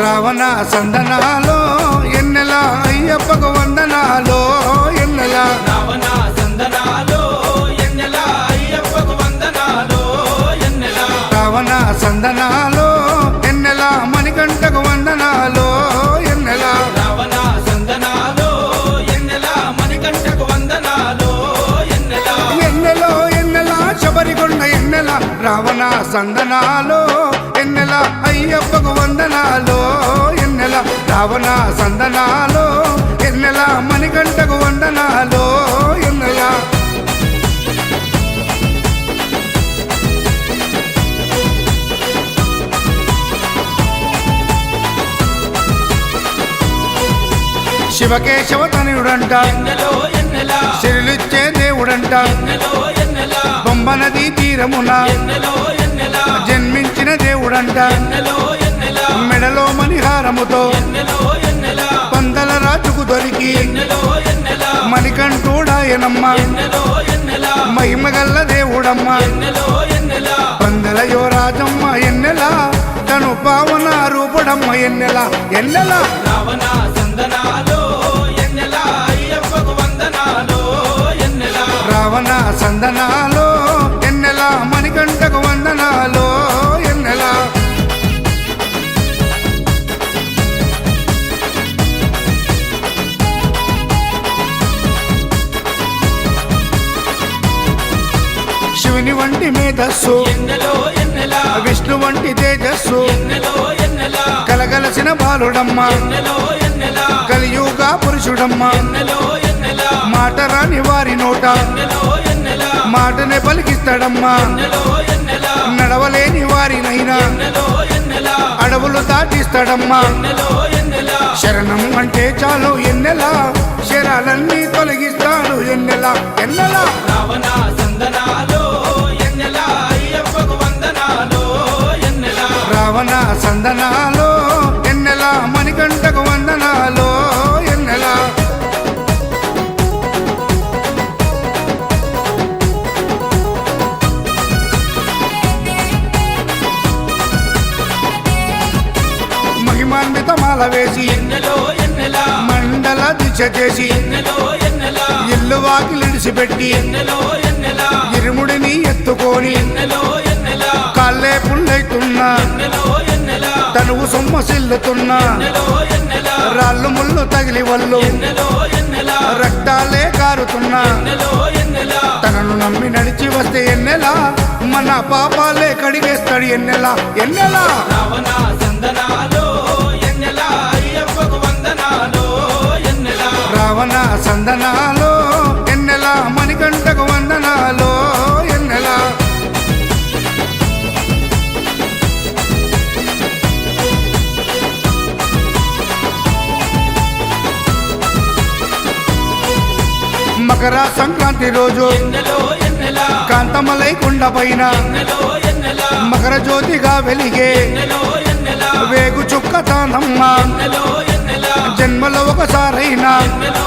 రావణ సందనాలో ఎన్నెల అయ్యప్పకు వందనాలో ఎన్నెల రావణ సందనాలో ఎన్నెల అయ్యప్పకు వందనాలో ఎన్నెల రావణ సందనాలో ఎన్నెల మణికంఠకు వందనాలో ఎన్నెల రావణ సందనాలో ఎన్నెల మణికంఠకు వందనాలో ఎన్నెల ఎన్నెలో ఎన్నెల శబరికొండ ఎన్నెల రావణ సందనాలో ఎన్నెల అయ్యప్పకు వందనాలో ఎన్నెల రావణ సందనాలో ఎన్నెల మణికంఠకు వందనాలో ఎన్నెల శివకేశవ తనయుడంట ఎన్నెలో ఎన్నెల శిరులిచ్చే దేవుడంట ఎన్నెలో ఎన్నెల బొంబ నదీ తీరమున ఎన్నెలో ఎన్నెల జన్మించిన దేవుడంట ఎన్నెలో ఎన్నెల మెడలో మణిహారముతో ఎన్నెలో ఎన్నెల పందల రాజుకు దొరికి ఎన్నెలో ఎన్నెల మణికంఠుడాయనమ్మ ఎన్నెలో ఎన్నెల మహిమగల్ల దేవుడమ్మ ఎన్నెలో ఎన్నెల పందల యువరాజమ్మ ఎన్నెల తను పావన రూపుడమ్మ ఎన్నెల ఎన్నెల రావణ సందనాలో ఎన్నెల అయ్యప్పకు వందనాలో ఎన్నెల రావణ సందనాలో ఎన్నెల మణికంఠకు వందనాలో ఎన్నెల శివుని వంటి మేధస్సు ఎన్నెలో ఎన్నెల విష్ణు వంటి తేజస్సు ఎన్నెలో ఎన్నెల కలగలసిన బాలుడమ్మ ఎన్నెలో ఎన్నెల కలియుగ పురుషుడమ్మ ఎన్నెలో ఎన్నెల మాట రాని వారి నోట ఎన్నెలో ఎన్నెల మాటనే పలికిస్తాడమ్మా ఎన్నెలో ఎన్నెల నడవలేని వారినైనా ఎన్నెలో ఎన్నెల అడవులు దాటిస్తాడమ్మా ఎన్నెలో ఎన్నెల శరణం అంటే చాలు ఎన్నెల శరాలన్నీ తొలగిస్తాడు ఎన్నెల ఎన్నెల రావణ సందనాలో ఎన్నెల అయ్యప్పకు వందనాలో ఎన్నెల రావణ సందనాలో ఎన్నెల మణికంఠకు వందనాలో ఎన్నెల మహిమాన్వితమాల వేసి ఎన్నెలో ఎన్నెల మండల దిశ చేసి ఎన్నెలో ఎన్నెల ఇల్లు వాకిలిడిసిపెట్టి ఎన్నెలో ఎన్నెల ఇరుముడిని ఎత్తుకొని ఎన్నెలో ఎన్నెల కాళ్ళే పుల్లైతున్నా ఎన్నెలో ఎన్నెల తనువు సొమ్మసిల్లుతున్నా ఎన్నెలో ఎన్నెల రాళ్ళు ముళ్ళు తగిలి వల్లు ఎన్నెలో ఎన్నెల రక్తాలే కారుతున్నా ఎన్నెలో ఎన్నెల తనను నమ్మి నడిచి వస్తే ఎన్నెల మన పాపాలే కడిగేస్తాడు ఎన్నెల ఎన్నెల రావణ సందనాలో ఎన్నెల అయ్యప్పకు వందనాలో ఎన్నెల రావణ సందనాలో ఎన్నెల మణికంఠకు వందనాలో ఎన్నెల మకర సంక్రాంతి రోజు ఎన్నెలో ఎన్నెల కాంతమలై కొండ పైన ఎన్నెలో ఎన్నెల మకర జ్యోతిగా వెలిగే ఎన్నెలో ఎన్నెల వేగు చుక్క తానమ్మ ఎన్నెలో ఎన్నెల జన్మలో ఒకసారైనా ఎన్నెలో